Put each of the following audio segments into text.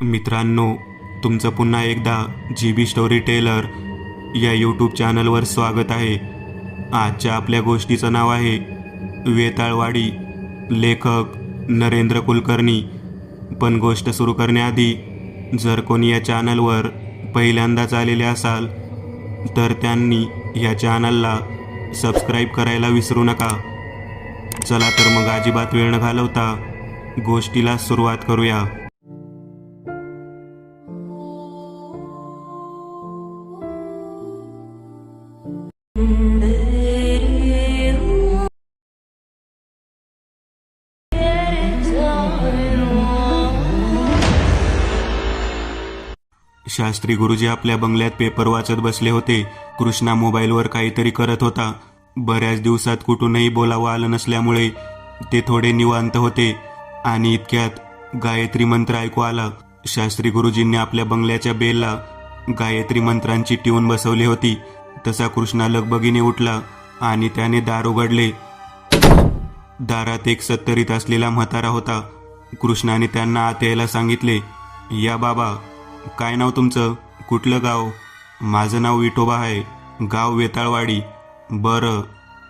मित्रांनो, तुमचं पुन्हा एकदा GB स्टोरी टेलर या यूट्यूब चॅनलवर स्वागत आहे. आजच्या आपल्या गोष्टीचं नाव आहे वेताळवाडी. लेखक नरेंद्र कुलकर्णी. पण गोष्ट सुरू करण्याआधी जर कोणी या चॅनलवर पहिल्यांदाच आलेले असाल तर त्यांनी या चॅनलला सबस्क्राईब करायला विसरू नका. चला तर मग अजिबात वेळ न घालवता गोष्टीला सुरुवात करूया. शास्त्री गुरुजी आपल्या बंगल्यात पेपर वाचत बसले होते. कृष्णा मोबाईलवर काहीतरी करत होता. बऱ्याच दिवसात कुठूनही बोलावं आलं नसल्यामुळे ते थोडे निवांत होते आणि इतक्यात गायत्री मंत्र ऐकू आला. शास्त्री गुरुजींनी आपल्या बंगल्याच्या बेलला गायत्री मंत्रांची ट्यून बसवली होती. तसा कृष्णा लगबगीने उठला आणि त्याने दार उघडले. दारात एक सत्तरीत असलेला म्हातारा होता. कृष्णाने त्यांना आत यायला सांगितले. या बाबा, काय नाव तुमचं? कुठलं गाव? माझं नाव विठोबा आहे. गाव वेताळवाडी. बरं,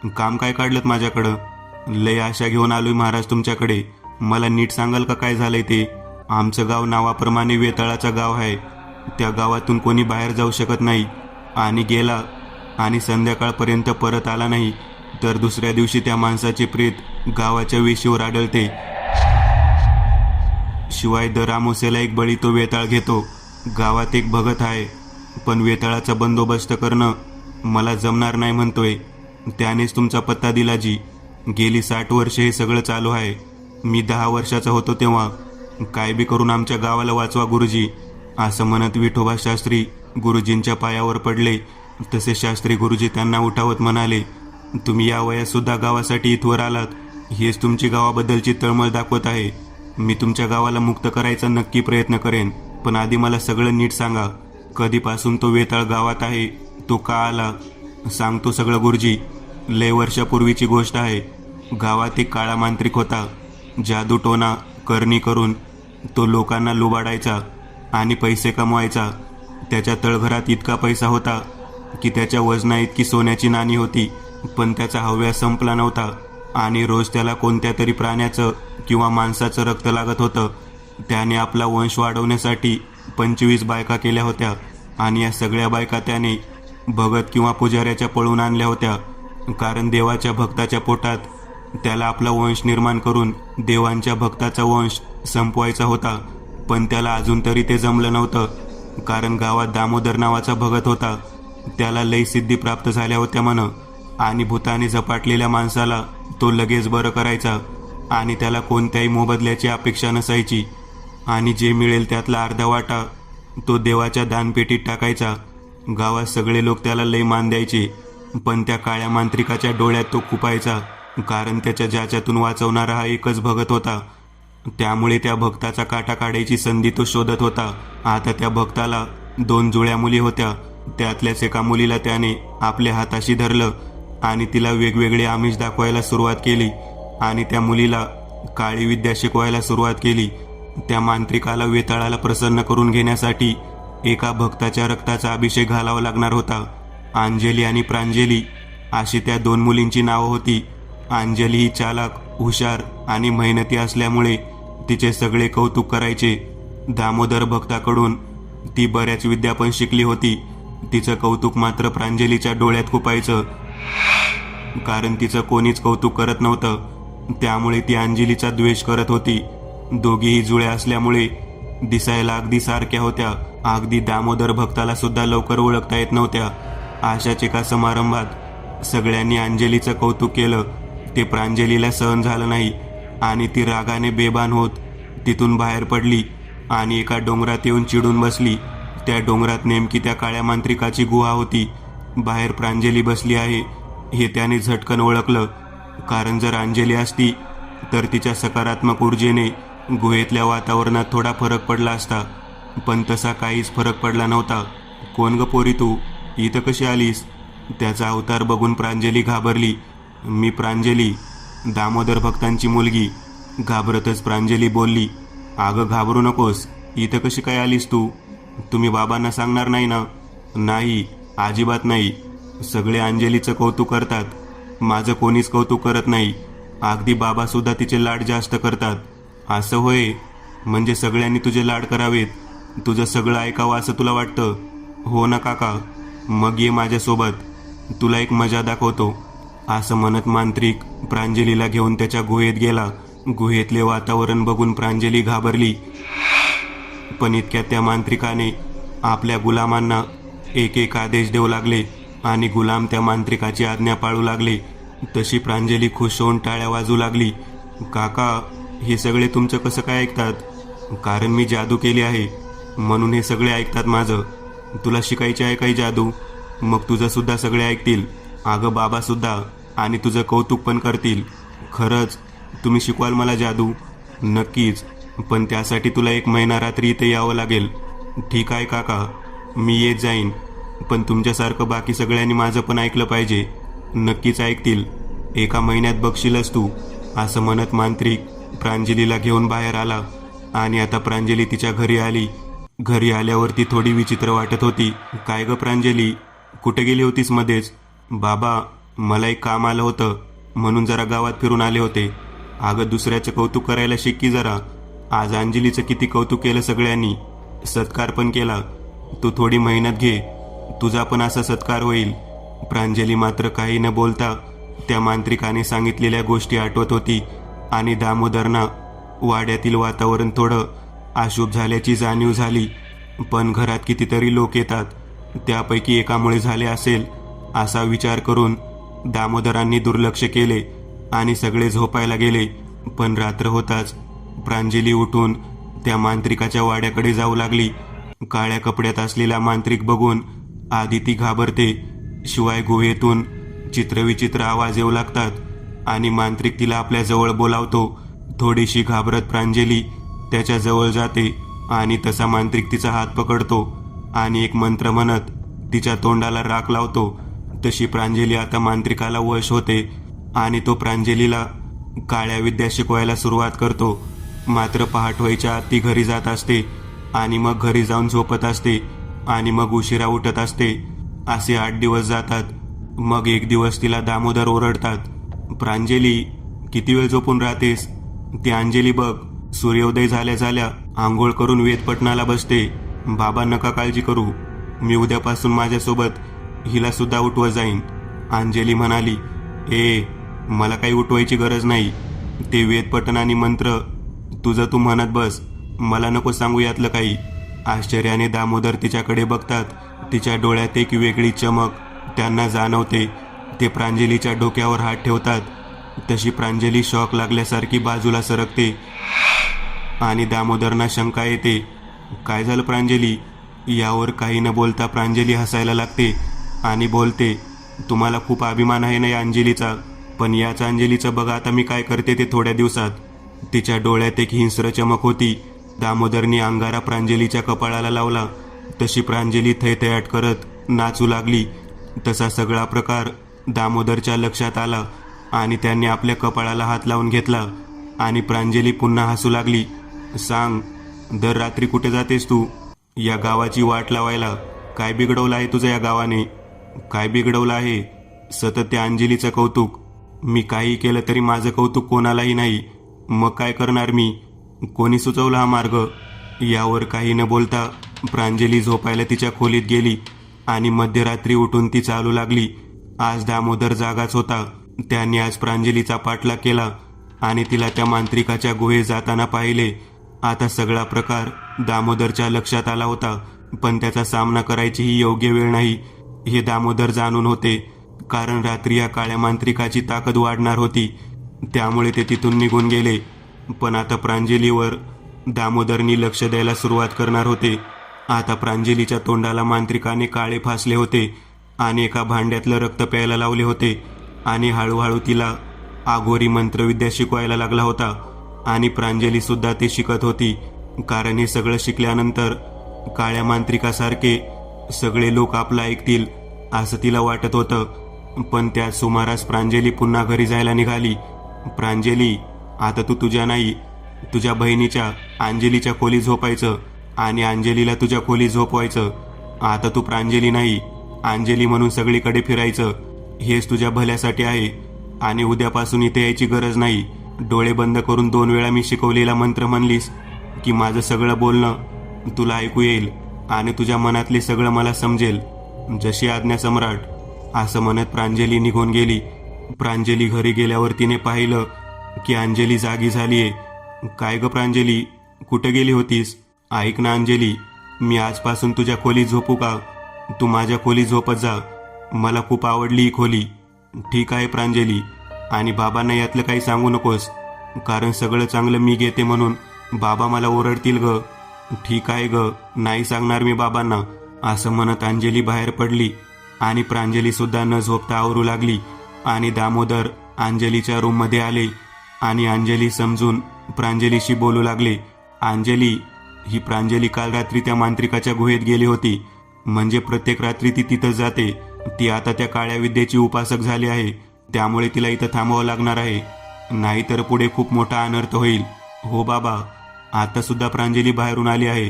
काम काय काढलं माझ्याकडं? लय आशा घेऊन आलोय महाराज तुमच्याकडे. मला नीट सांगाल का काय झालंय ते? आमचं गाव नावाप्रमाणे वेताळाचं गाव आहे. त्या गावातून कोणी बाहेर जाऊ शकत नाही आणि गेला आणि संध्याकाळपर्यंत परत आला नाही तर दुसऱ्या दिवशी त्या माणसाचे प्रेत गावाच्या वेशीवर आढळते. शिवाय दर अमावस्येला एक बळी तो वेताळ घेतो. गावात एक भगत आहे, पण वेताळाचा बंदोबस्त करणं मला जमणार नाही म्हणतोय. त्यानेच तुमचा पत्ता दिला जी. गेली 60 वर्षे हे सगळं चालू आहे. मी 10 वर्षाचा होतो तेव्हा. काय बी करून आमच्या गावाला वाचवा गुरुजी, असं म्हणत विठोबा शास्त्री गुरुजींच्या पायावर पडले. तसे शास्त्री गुरुजी त्यांना उठावत म्हणाले, तुम्ही या वयात सुद्धा गावासाठी इथवर आलात, हेच तुमची गावाबद्दलची तळमळ दाखवत आहे. मी तुमच्या गावाला मुक्त करायचा नक्की प्रयत्न करेन, पण आधी मला सगळं नीट सांगा. कधीपासून तो वेताळ गावात आहे? तो का आला? सांगतो सगळं गुरुजी. लय वर्षापूर्वीची गोष्ट आहे. गावात एक काळा मांत्रिक होता. जादूटोना करणी करून तो लोकांना लुबाडायचा आणि पैसे कमवायचा. त्याच्या तळघरात इतका पैसा होता की त्याच्या वजना इतकी सोन्याची नाणी होती, पण त्याचा हव्यास संपला नव्हता आणि रोज त्याला कोणत्या तरी प्राण्याचं किंवा माणसाचं रक्त लागत होतं. त्याने आपला वंश वाढवण्यासाठी 25 बायका केल्या होत्या आणि या सगळ्या बायका त्याने भगत किंवा पुजाऱ्याच्या पळून आणल्या होत्या, कारण देवाच्या भक्ताच्या पोटात त्याला आपला वंश निर्माण करून देवांच्या भक्ताचा वंश संपवायचा होता. पण त्याला अजून तरी ते जमलं नव्हतं, कारण गावात दामोदर नावाचा भगत होता. त्याला लय सिद्धी प्राप्त झाल्या होत्या म्हण आणि भूताने झपाटलेल्या माणसाला तो लगेच बरं करायचा आणि त्याला कोणत्याही मोबदल्याची अपेक्षा नसायची आणि जे मिळेल त्यातला अर्धा वाटा तो देवाच्या दानपेटीत टाकायचा. गावात सगळे लोक त्याला लय मान द्यायचे, पण त्या काळ्या मांत्रिकाच्या डोळ्यात तो खुपायचा, कारण त्याच्या ज्याच्यातून वाचवणारा हा एकच भगत होता. त्यामुळे त्या भक्ताचा काटा काढायची संधी तो शोधत होता. आता त्या भक्ताला 2 जुळ्या मुली होत्या. त्यातल्याच एका मुलीला त्याने आपल्या हाताशी धरलं आणि तिला वेगवेगळे आमिष दाखवायला सुरुवात केली आणि त्या मुलीला काळी विद्या शिकवायला सुरुवात केली. त्या मांत्रिकाला वेताळाला प्रसन्न करून घेण्यासाठी एका भक्ताच्या रक्ताचा अभिषेक घालावा लागणार होता. अंजली आणि प्रांजली अशी त्या 2 मुलींची नावं होती. अंजली ही चालाक, हुशार आणि मेहनती असल्यामुळे तिचे सगळे कौतुक करायचे. दामोदर भक्ताकडून ती बऱ्याच विद्या पण शिकली होती. तिचं कौतुक मात्र प्रांजलीच्या डोळ्यात खुपायचं, कारण तिचं कोणीच कौतुक करत नव्हतं. त्यामुळे ती अंजलीचा द्वेष करत होती. दोघीही जुळ्या असल्यामुळे दिसायला अगदी सारख्या होत्या. अगदी दामोदर भक्ताला सुद्धा लवकर ओळखता येत नव्हत्या. अशाच एका समारंभात सगळ्यांनी अंजलीचं कौतुक केलं. ते प्रांजलीला सहन झालं नाही आणि ती रागाने बेभान होत तिथून बाहेर पडली आणि एका डोंगरात येऊन चिडून बसली. त्या डोंगरात नेमकी त्या काळ्या मांत्रिकाची गुहा होती. बाहेर प्रांजली बसली आहे हे त्याने झटकन ओळखलं, कारण जर अंजली असती तर तिच्या सकारात्मक ऊर्जेने गुहेतल्या वातावरणात थोडा फरक पडला असता, पण तसा काहीच फरक पडला नव्हता. कोण ग पोरी तू? इथं कशी आलीस? त्याचा अवतार बघून प्रांजली घाबरली. मी प्रांजली, दामोदर भक्तांची मुलगी. घाबरतच प्रांजली बोलली, अगं घाबरू नकोस, इथं कशी काय आलीस तू? तुम्ही बाबांना सांगणार नाही ना? नाही, अजिबात नाही. सगळे अंजलीचं कौतुक करतात, माझं कोणीच कौतुक करत नाही. अगदी बाबासुद्धा तिचे लाड जास्त करतात. असं होय? म्हणजे सगळ्यांनी तुझे लाड करावेत, तुझं सगळं ऐकावं असं तुला वाटतं? हो ना काका, मग ये माझ्यासोबत, तुला एक मजा दाखवतो. असं म्हणत मांत्रिक प्रांजलीला घेऊन त्याच्या गुहेत गेला. गुहेतले वातावरण बघून प्रांजली घाबरली, पण इतक्यात त्या मांत्रिकाने आपल्या गुलामांना एक एक आदेश देऊ लागले आणि गुलाम त्या मांत्रिकाची आज्ञा पाळू लागले. तशी प्रांजली खुश होऊन टाळ्या वाजू लागली. काका, हे सगळे तुमचं कसं काय ऐकतात? कारण मी जादू केली आहे म्हणून हे सगळे ऐकतात माझं. तुला शिकायची आहे काही जादू? मग तुझं सुद्धा सगळे ऐकतील. अगं बाबा सुद्धा, आणि तुझं कौतुक पण करतील. खरंच तुम्ही शिकवाल मला जादू? नक्कीच, पण त्यासाठी तुला 1 महिना रात्री इथे यावं लागेल. ठीक आहे काका, मी येत जाईन, पण तुमच्यासारखं बाकी सगळ्यांनी माझं पण ऐकलं पाहिजे. नक्कीच ऐकतील. 1 महिन्यात बघशीलच तू. असं म्हणत मांत्रिक प्रांजलीला घेऊन बाहेर आला आणि आता प्रांजली तिच्या घरी आली. घरी आल्यावर ती थोडी विचित्र वाटत होती. काय ग प्रांजली, कुठे गेली होतीस मध्येच? बाबा, मला एक काम आलं होतं म्हणून जरा गावात फिरून आले होते. अगं, दुसऱ्याचं कौतुक करायला शिक की जरा. आज अंजलीचं किती कौतुक केलं सगळ्यांनी, सत्कार पण केला. तू थोडी मेहनत घे, तुझा पण असा सत्कार होईल. प्रांजली मात्र काही न बोलता त्या मांत्रिकाने सांगितलेल्या गोष्टी आठवत होती आणि दामोदरना वाड्यातील वातावरण थोडं अशुभ झाल्याची जाणीव झाली. पण घरात कितीतरी लोक येतात, त्यापैकी एकामुळे झाले असेल असा विचार करून दामोदरांनी दुर्लक्ष केले आणि सगळे झोपायला गेले. पण रात्र होताच प्रांजली उठून त्या मांत्रिकाच्या वाड्याकडे जाऊ लागली. काळ्या कपड्यात असलेला मांत्रिक बघून आधी ती घाबरते, शिवाय गुहेतून चित्रविचित्र आवाज येऊ लागतात आणि मांत्रिक तिला आपल्या जवळ बोलावतो. थोडीशी घाबरत प्रांजली त्याच्या जवळ जाते आणि तसा मांत्रिक तिचा हात पकडतो आणि एक मंत्र म्हणत तिच्या तोंडाला राख लावतो. तशी प्रांजली आता मांत्रिकाला वश होते आणि तो प्रांजलीला काळ्या विद्या शिकवायला सुरुवात करतो. मात्र पहाट व्हायच्या आत ती घरी जात असते आणि मग घरी जाऊन झोपत असते आणि मग उशिरा उठत असते. असे 8 दिवस जातात. मग एक दिवस तिला दामोदर ओरडतात, प्रांजली, किती वेळ झोपून राहतेस? ती अंजली बघ, सूर्योदय झाल्या झाल्या आंघोळ करून वेदपठणाला बसते. बाबा, नका काळजी करू, मी उद्यापासून माझ्यासोबत हिला सुद्धा उठवत जाईन. अंजली म्हणाली, मला काही उठवायची गरज नाही. ते वेदपठण आणि मंत्र तुझं तू म्हणत बस, मला नको सांगू यातलं काही. आश्चर्याने दामोदर तिच्याकडे बघतात. तिच्या डोळ्यात एक वेगळी चमक त्यांना जाणवते. ते प्रांजलीच्या डोक्यावर हात ठेवतात. तशी प्रांजली शॉक लागल्यासारखी बाजूला सरकते आणि दामोदरना शंका येते. काय झालं प्रांजली? यावर काही न बोलता प्रांजली हसायला लागते आणि बोलते, तुम्हाला खूप अभिमान आहे ना या अंजलीचा, पण याच अंजलीचं बघा आता मी काय करते ते थोड्या दिवसात. तिच्या डोळ्यात एक हिंस्र चमक होती. दामोदरनी अंगारा प्रांजलीच्या कपाळाला लावला. तशी प्रांजली थैथयाट करत नाचू लागली. तसा सगळा प्रकार दामोदरच्या लक्षात आला आणि त्यांनी आपल्या कपाळाला हात लावून घेतला आणि प्रांजली पुन्हा हसू लागली. सांग, दर रात्री कुठे जातेस तू? या गावाची वाट लावायला. काय बिघडवलं आहे तुझं या गावाने? काय बिघडवलं आहे? सतत त्या अंजलीचं कौतुक. मी काही केलं तरी माझं कौतुक कोणालाही नाही. मग काय करणार मी? कोणी सुचवला हा मार्ग? यावर काही न बोलता प्रांजली झोपायला तिच्या खोलीत गेली आणि मध्यरात्री उठून ती चालू लागली. आज दामोदर जागाच होता. त्यांनी आज प्रांजलीचा पाठलाग केला आणि तिला त्या मांत्रिकाच्या गुहेत जाताना पाहिले. आता सगळा प्रकार दामोदरच्या लक्षात आला होता, पण त्याचा सामना करायची ही योग्य वेळ नाही हे दामोदर जाणून होते. कारण रात्री या काळ्या मांत्रिकाची ताकद वाढणार होती, त्यामुळे ते तिथून निघून गेले. पण आता प्रांजलीवर दामोदरनी लक्ष द्यायला सुरुवात करणार होते. आता प्रांजलीच्या तोंडाला मांत्रिकाने काळे फासले होते आणि एका भांड्यातलं रक्त प्यायला लावले होते आणि हळूहळू तिला आघोरी मंत्रविद्या शिकवायला लागला होता. आणि प्रांजली सुद्धा ते शिकत होती, कारण हे सगळं शिकल्यानंतर काळ्या मांत्रिकासारखे सगळे लोक आपलं ऐकतील असं तिला वाटत होतं. पण त्याच सुमारास प्रांजली पुन्हा घरी जायला निघाली. प्रांजली, आता तू तुझ्या नाही, तुझ्या बहिणीच्या अंजलीच्या खोली झोपायचं. आणि अंजलीला तुझ्या खोली झोपवायचं. आता तू प्रांजली नाही, अंजली म्हणून सगळीकडे फिरायचं. हेच तुझ्या भल्यासाठी आहे. आणि उद्यापासून इथे यायची गरज नाही. डोळे बंद करून 2 वेळा मी शिकवलेला मंत्र म्हणलीस की माझं सगळं बोलणं तुला ऐकू येईल आणि तुझ्या मनातले सगळं मला समजेल. जशी आज्ञा सम्राट. असं म्हणत प्रांजली निघून गेली. प्रांजली घरी गेल्यावर तिने पाहिलं की अंजली जागी झालीये. काय ग प्रांजली, कुठे गेली होतीस? ऐक ना अंजली, मी आजपासून तुझ्या खोलीत झोपू का? तू माझ्या खोलीत झोपत जा. मला खूप आवडली ही खोली. ठीक आहे प्रांजली, आणि बाबांना यातलं काही सांगू नकोस, कारण सगळं चांगलं मी घेते म्हणून बाबा मला ओरडतील ग. ठीक आहे ग, नाही सांगणार मी बाबांना. असं म्हणत अंजली बाहेर पडली आणि प्रांजली सुद्धा न झोपता आवरू लागली. आणि दामोदर अंजलीच्या रूममध्ये आले आणि अंजली समजून प्रांजलीशी बोलू लागले. अंजली, ही प्रांजली काल रात्री त्या मांत्रिकाच्या गुहेत गेली होती. म्हणजे प्रत्येक रात्री ती तिथं जाते. ती आता त्या काळ्या विद्येची उपासक झाली आहे. त्यामुळे तिला इथं थांबावं लागणार आहे, नाहीतर पुढे खूप मोठा अनर्थ होईल. हो बाबा. आता सुद्धा प्रांजली बाहेरून आली आहे.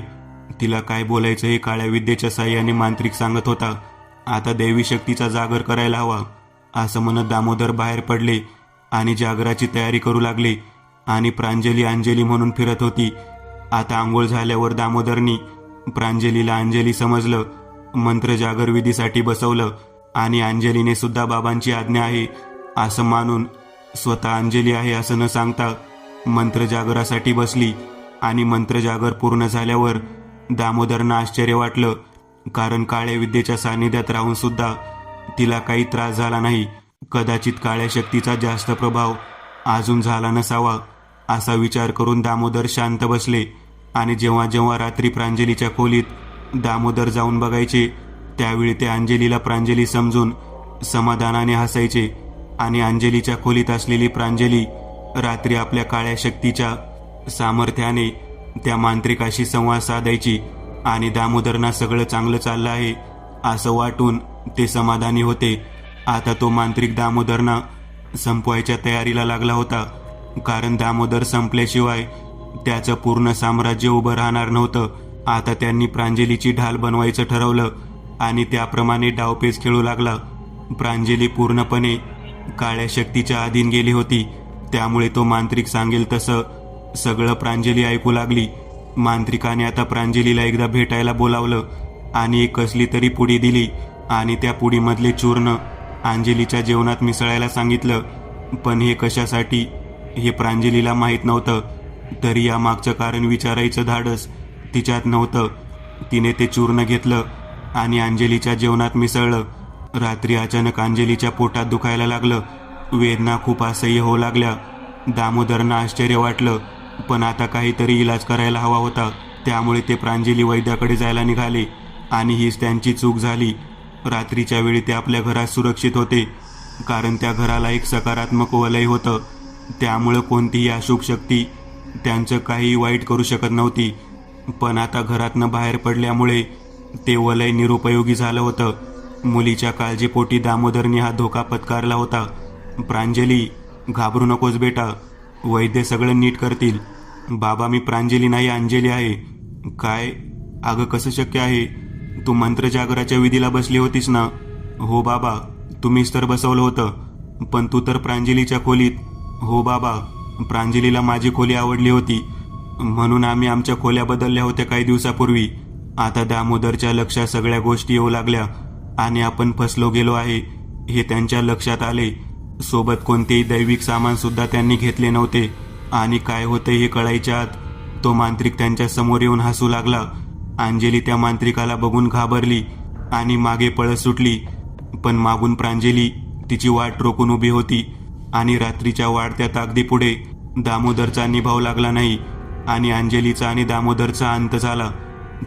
तिला काय बोलायचं हे काळ्या विद्येच्या साह्याने मांत्रिक सांगत होता. आता दैवी शक्तीचा जागर करायला हवा. असं म्हणत दामोदर बाहेर पडले आणि जागराची तयारी करू लागले. आणि प्रांजली अंजली म्हणून फिरत होती. आता आंघोळ झाल्यावर दामोदरनी प्रांजलीला अंजली समजलं. मंत्र जागर विधीसाठी बसवलं आणि अंजलीने सुद्धा बाबांची आज्ञा आहे असं मानून स्वतः अंजली आहे असं न सांगता मंत्र जागरासाठी बसली. आणि मंत्र जागर पूर्ण झाल्यावर दामोदरना आश्चर्य वाटलं, कारण काळ्या विद्येच्या सानिध्यात राहून सुद्धा तिला काही त्रास झाला नाही. कदाचित काळ्या शक्तीचा जास्त प्रभाव अजून झाला नसावा असा विचार करून दामोदर शांत बसले. आणि जेव्हा जेव्हा रात्री प्रांजलीच्या खोलीत दामोदर जाऊन बघायचे त्यावेळी ते अंजलीला प्रांजली समजून समाधानाने हसायचे. आणि अंजलीच्या खोलीत असलेली प्रांजली रात्री आपल्या काळ्या शक्तीच्या सामर्थ्याने त्या मांत्रिकाशी संवाद साधायची. आणि दामोदरना सगळं चांगलं चाललं आहे असं वाटून ते समाधानी होते. आता तो मांत्रिक दामोदरना संपवायच्या तयारीला लागला होता, कारण दामोदर संपल्याशिवाय त्याचं पूर्ण साम्राज्य उभं राहणार नव्हतं. आता त्यांनी प्रांजलीची ढाल बनवायचं ठरवलं आणि त्याप्रमाणे डावपेच खेळू लागला. प्रांजली पूर्णपणे काळ्या शक्तीच्या अधीन गेली होती, त्यामुळे तो मांत्रिक सांगेल तसं सगळं प्रांजली ऐकू लागली. मांत्रिकाने आता प्रांजलीला एकदा भेटायला बोलावलं आणि एक कसली तरी पुडी दिली आणि त्या पुडीमधले चूर्ण अंजलीच्या जेवणात मिसळायला सांगितलं. पण हे कशासाठी हे प्रांजलीला माहीत नव्हतं. तरी या मागचं कारण विचारायचं धाडस तिच्यात नव्हतं. तिने ते चूर्ण घेतलं आणि अंजलीच्या जेवणात मिसळलं. रात्री अचानक अंजलीच्या पोटात दुखायला लागलं. वेदना खूप असह्य होऊ लागल्या. दामोदरना आश्चर्य वाटलं, पण आता काहीतरी इलाज करायला हवा होता. त्यामुळे ते प्रांजली वैद्याकडे जायला निघाले आणि हीच त्यांची चूक झाली. रात्रीच्या वेळी ते आपल्या घरात सुरक्षित होते, कारण त्या घराला एक सकारात्मक वलय होतं. त्यामुळं कोणतीही अशुभ शक्ती त्यांचं काही वाईट करू शकत नव्हती. पण आता घरातनं बाहेर पडल्यामुळे ते वलय निरुपयोगी झालं होतं. मुलीच्या काळजीपोटी दामोदरने हा धोका पत्कारला होता. प्रांजली, घाबरू नकोस बेटा, वैद्य सगळं नीट करतील. बाबा, मी प्रांजली नाही, अंजली आहे. काय? अगं कसं शक्य आहे? तू मंत्र जागराच्या विधीला बसली होतीस ना? हो बाबा, तुम्हीच तर बसवलं होतं. पण तू तर प्रांजलीच्या खोलीत. हो बाबा, प्रांजलीला माझी खोली आवडली होती म्हणून आम्ही आमच्या खोल्या बदलल्या होत्या काही दिवसापूर्वी. आता दामोदरच्या लक्षात सगळ्या गोष्टी येऊ लागल्या आणि आपण फसलो गेलो आहे हे त्यांच्या लक्षात आले. सोबत कोणतेही दैविक सामान सुद्धा त्यांनी घेतले नव्हते. आणि काय होते हे कळायच्या आत तो मांत्रिक त्यांच्या समोर येऊन हसू लागला. अंजली त्या मांत्रिकाला बघून घाबरली आणि मागे पळत सुटली. पण मागून प्रांजली तिची वाट रोखून उभी होती. आणि रात्रीच्या वाढत्या ताकदीपुढे दामोदरचा निभाव लागला नाही आणि अंजलीचा आणि दामोदरचा अंत झाला.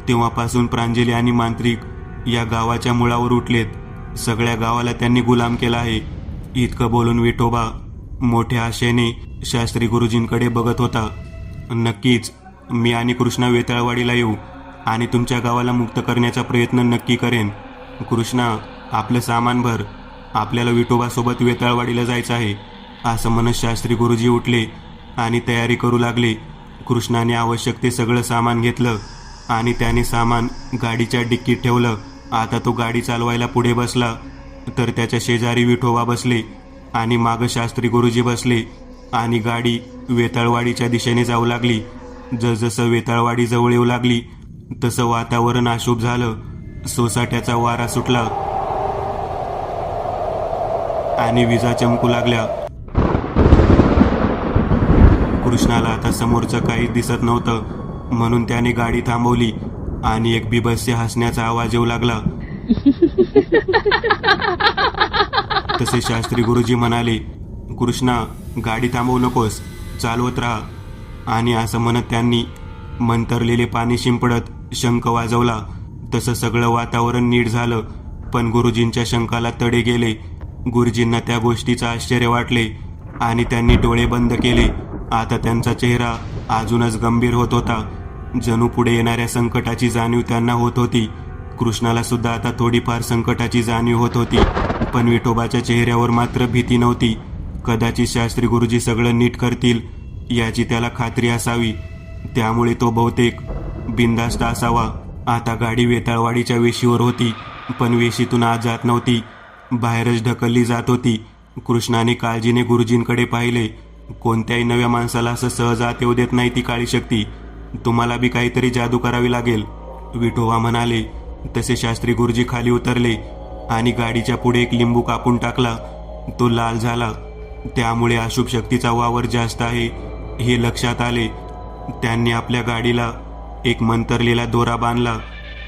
तेव्हापासून प्रांजली आणि मांत्रिक या गावाच्या मुळावर उठलेत. सगळ्या गावाला त्यांनी गुलाम केला आहे. इतकं बोलून विठोबा मोठ्या आशेने शास्त्री गुरुजींकडे बघत होता. नक्कीच मी आणि कृष्णा वेताळवाडीला येऊ आणि तुमच्या गावाला मुक्त करण्याचा प्रयत्न नक्की करेन. कृष्णा, आपलं सामान भर, आपल्याला विठोबासोबत वेताळवाडीला जायचं आहे. असं म्हणत शास्त्री गुरुजी उठले आणि तयारी करू लागले. कृष्णाने आवश्यक ते सगळं सामान घेतलं आणि त्याने सामान गाडीच्या डिक्कीत ठेवलं. आता तो गाडी चालवायला पुढे बसला तर त्याच्या शेजारी विठोबा बसले आणि मागं शास्त्री गुरुजी बसले आणि गाडी वेताळवाडीच्या दिशेने जाऊ लागली. जसजसं वेताळवाडी जवळ येऊ लागली तसं वातावरण अशुभ झालं. सोसाट्याचा वारा सुटला आणि विजा चमकू लागल्या. कृष्णाला आता समोरचं काहीच दिसत नव्हतं म्हणून त्याने गाडी थांबवली आणि एक बिभत्स्य हसण्याचा आवाज येऊ लागला. तसे शास्त्री गुरुजी म्हणाले, कृष्णा गाडी थांबवू नकोस, चालवत राहा. आणि असं म्हणत त्यांनी मंतरलेले पाणी शिंपडत शंख वाजवला. तसं सगळं वातावरण नीट झालं. पण गुरुजींच्या शंखाला तडे गेले. गुरुजींना त्या गोष्टीचं आश्चर्य वाटले आणि त्यांनी डोळे बंद केले. आता त्यांचा चेहरा अजूनच गंभीर होत होता. जणू पुढे येणाऱ्या संकटाची जाणीव त्यांना होत होती. कृष्णाला सुद्धा आता थोडीफार संकटाची जाणीव होत होती. पण विठोबाच्या चेहऱ्यावर मात्र भीती नव्हती. कदाचित शास्त्री गुरुजी सगळं नीट करतील याची त्याला खात्री असावी, त्यामुळे तो बहुतेक बिनधास्त असावा. आता गाडी वेताळवाडीच्या वेशीवर होती, पण वेशीतून आत जात नव्हती, बाहेरच ढकलली जात होती. कृष्णाने काळजीने गुरुजींकडे पाहिले. कोणत्याही नव्या माणसाला असं सहज आत येऊ देत नाही ती काळी शक्ती. तुम्हाला बी काहीतरी जादू करावी लागेल, विठोबा म्हणाले. तसे शास्त्री गुरुजी खाली उतरले आणि गाडीच्या पुढे एक लिंबू कापून टाकला. तो लाल झाला. त्यामुळे अशुभ शक्तीचा वावर जास्त आहे हे लक्षात आले. त्यांनी आपल्या गाडीला एक मंतरलेला दोरा बांधला.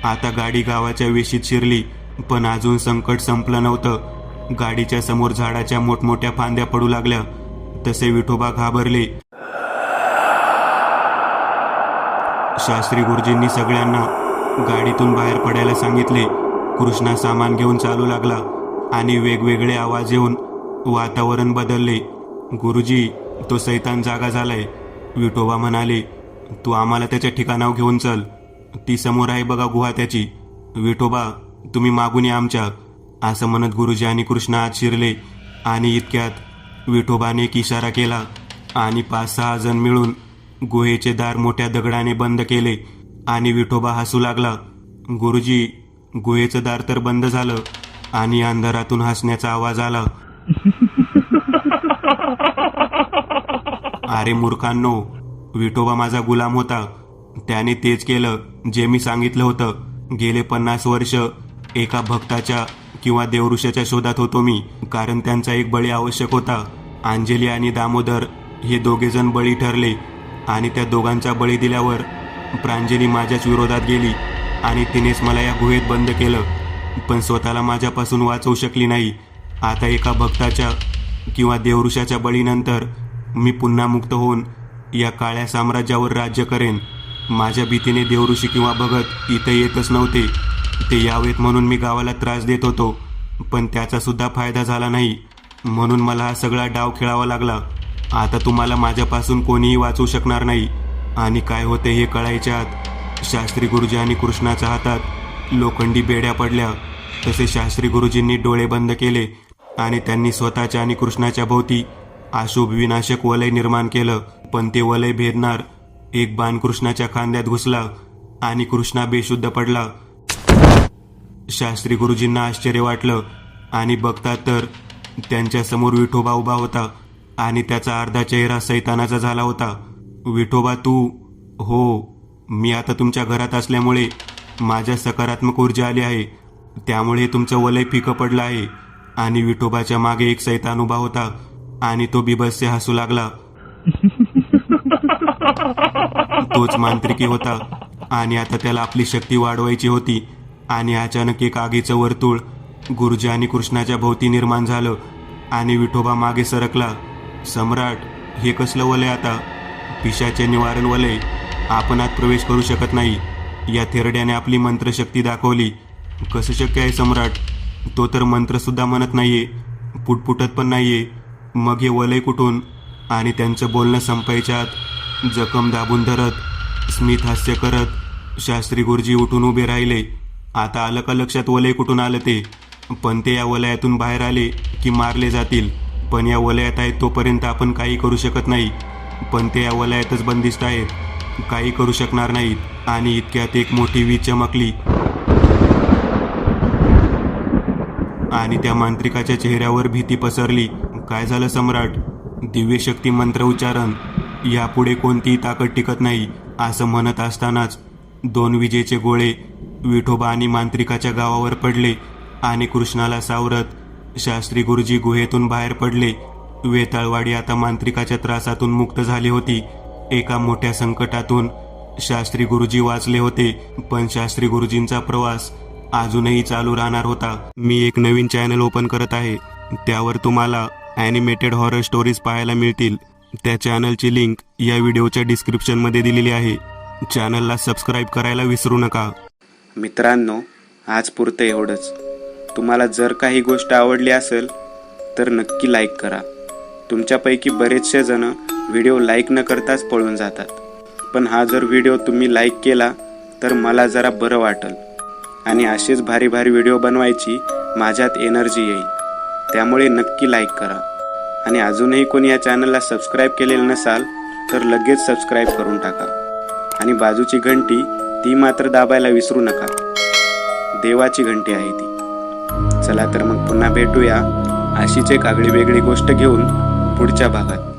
आता गाडी गावाच्या वेशीत शिरली, पण अजून संकट संपलं नव्हतं. गाडीच्या समोर झाडाच्या मोठमोठ्या फांद्या पडू लागल्या. तसे विठोबा घाबरले. शास्त्री गुरुजींनी सगळ्यांना गाडीतून बाहेर पडायला सांगितले. कृष्णा सामान घेऊन चालू लागला आणि वेगवेगळे आवाज येऊन वातावरण बदलले. गुरुजी, तो सैतान जागा झालाय, विठोबा म्हणाले. तू आम्हाला त्याच्या ठिकाणावर घेऊन चल. ती समोर आहे बघा गुहा त्याची. विठोबा, तुम्ही मागून या आमच्या, असं म्हणत गुरुजी आणि कृष्णा आत शिरले. आणि इतक्यात विठोबाने एक इशारा केला आणि 5-6 जण मिळून गुहेचे दार मोठ्या दगडाने बंद केले. आणि विठोबा हसू लागला. गुरुजी, गुहेचं दार तर बंद झालं. आणि अंधारातून हसण्याचा आवाज आला. अरे मूर्खांनो, विठोबा माझा गुलाम होता. त्याने तेच केलं जे मी सांगितलं होतं. गेले 50 वर्ष एका भक्ताच्या किंवा देवऋषाच्या शोधात होतो मी, कारण त्यांचा एक बळी आवश्यक होता. अंजली आणि दामोदर हे दोघेजण बळी ठरले आणि त्या दोघांचा बळी दिल्यावर प्रांजली माझ्याच विरोधात गेली आणि तिनेच मला या गुहेत बंद केलं, पण स्वतःला माझ्यापासून वाचवू शकली नाही. आता एका भक्ताच्या किंवा देवऋषाच्या बळीनंतर मी पुन्हा मुक्त होऊन या काळ्या साम्राज्यावर राज्य करेन. माझ्या भीतीने देवऋषी किंवा भगत इथं येतच नव्हते. ते यावेत म्हणून मी गावाला त्रास देत होतो, पण त्याचा सुद्धा फायदा झाला नाही. म्हणून मला हा सगळा डाव खेळावा लागला. आता तुम्हाला माझ्यापासून कोणीही वाचवू शकणार नाही. आणि काय होते हे कळायच्या आत शास्त्री गुरुजी आणि कृष्णाच्या हातात लोखंडी बेड्या पडल्या. तसे शास्त्री गुरुजींनी डोळे बंद केले आणि त्यांनी स्वतःच्या आणि कृष्णाच्या भोवती अशुभ विनाशक वलय निर्माण केलं. पण ते वलय भेदणार एक बाण कृष्णाच्या खांद्यात घुसला आणि कृष्णा बेशुद्ध पडला. शास्त्री गुरुजींना आश्चर्य वाटलं आणि बघतात तर त्यांच्या समोर विठोबा उभा होता आणि त्याचा अर्धा चेहरा सैतानाचा झाला होता. विठोबा तू? हो, मी आता तुमच्या घरात असल्यामुळे माझ्या सकारात्मक ऊर्जा आली आहे, त्यामुळे तुमचं वलय फिकं पडलं आहे. आणि विठोबाच्या मागे एक सैतान उभा होता आणि तो बिभत्स्य हसू लागला. तोच मांत्रिकी होता आणि आता त्याला आपली शक्ती वाढवायची होती. आणि अचानक एक आगीचं वर्तुळ गुरुजी आणि कृष्णाच्या भोवती निर्माण झालं आणि विठोबा मागे सरकला. सम्राट, हे कसलं वलय आता? पिशाचे निवारण वलय. आपण आत प्रवेश करू शकत नाही. या थेरड्याने आपली मंत्रशक्ती दाखवली. कसं शक्य आहे सम्राट? तो तर मंत्रसुद्धा म्हणत नाहीये, पुटपुटत पण नाहीये. मग हे वलय कुठून? आणि त्यांचं बोलणं संपायच्या आत जखम दाबून धरत स्मित हास्य करत शास्त्री गुरुजी उठून उभे राहिले. आता आलं का लक्षात वलय कुठून आलं ते? पण ते या वलयातून बाहेर आले की मारले जातील. पण या वलयात आहेत तोपर्यंत आपण काही करू शकत नाही. पण ते या वलयातच बंदिस्त आहेत. काही करू शकणार नाहीत आणि इतक्यात एक मोठी वीज चमकली आणि त्या मांत्रिकाच्या चेहऱ्यावर भीती पसरली. काय झालं सम्राट? दिव्य शक्ती मंत्र उच्चारण, यापुढे कोणतीही ताकद टिकत नाही असं म्हणत असतानाच 2 विजेचे गोळे विठोबा आणि मांत्रिकाच्या गावावर पडले आणि कृष्णाला सावरत शास्त्री गुरुजी गुहेतून बाहेर पडले. वेताळवाडी आता मांत्रिकाच्या त्रासातून मुक्त झाली होती. एका मोठ्या संकटातून शास्त्री गुरुजी वाचले होते, पण शास्त्री गुरुजींचा प्रवास अजूनही चालू राहणार होता. मी एक नवीन चॅनल ओपन करत आहे, त्यावर तुम्हाला ॲनिमेटेड हॉरर स्टोरीज पाहायला मिळतील. त्या चॅनलची लिंक या व्हिडिओच्या डिस्क्रिप्शनमध्ये दिलेली आहे. चॅनलला सबस्क्राईब करायला विसरू नका. मित्रांनो, आज पुरतं एवढंच. तुम्हाला जर काही गोष्ट आवडली असेल तर नक्की लाईक करा. तुमच्यापैकी बरेचसे जण व्हिडिओ लाईक न करताच पळून जातात, पण हा जर व्हिडिओ तुम्ही लाईक केला तर मला जरा बरं वाटेल आणि असेच भारी भारी व्हिडिओ बनवायची माझ्यात एनर्जी येईल. त्यामुळे नक्की लाईक करा आणि अजूनही कोणी या चॅनलला सबस्क्राईब केलेलं नसाल तर लगेच सबस्क्राईब करून टाका आणि बाजूची घंटी ती मात्र दाबायला विसरू नका. देवाची घंटी आहे ती. चला तर मग पुन्हा भेटूया अशीच एक आगळी वेगळी गोष्ट घेऊन पुढच्या भागात.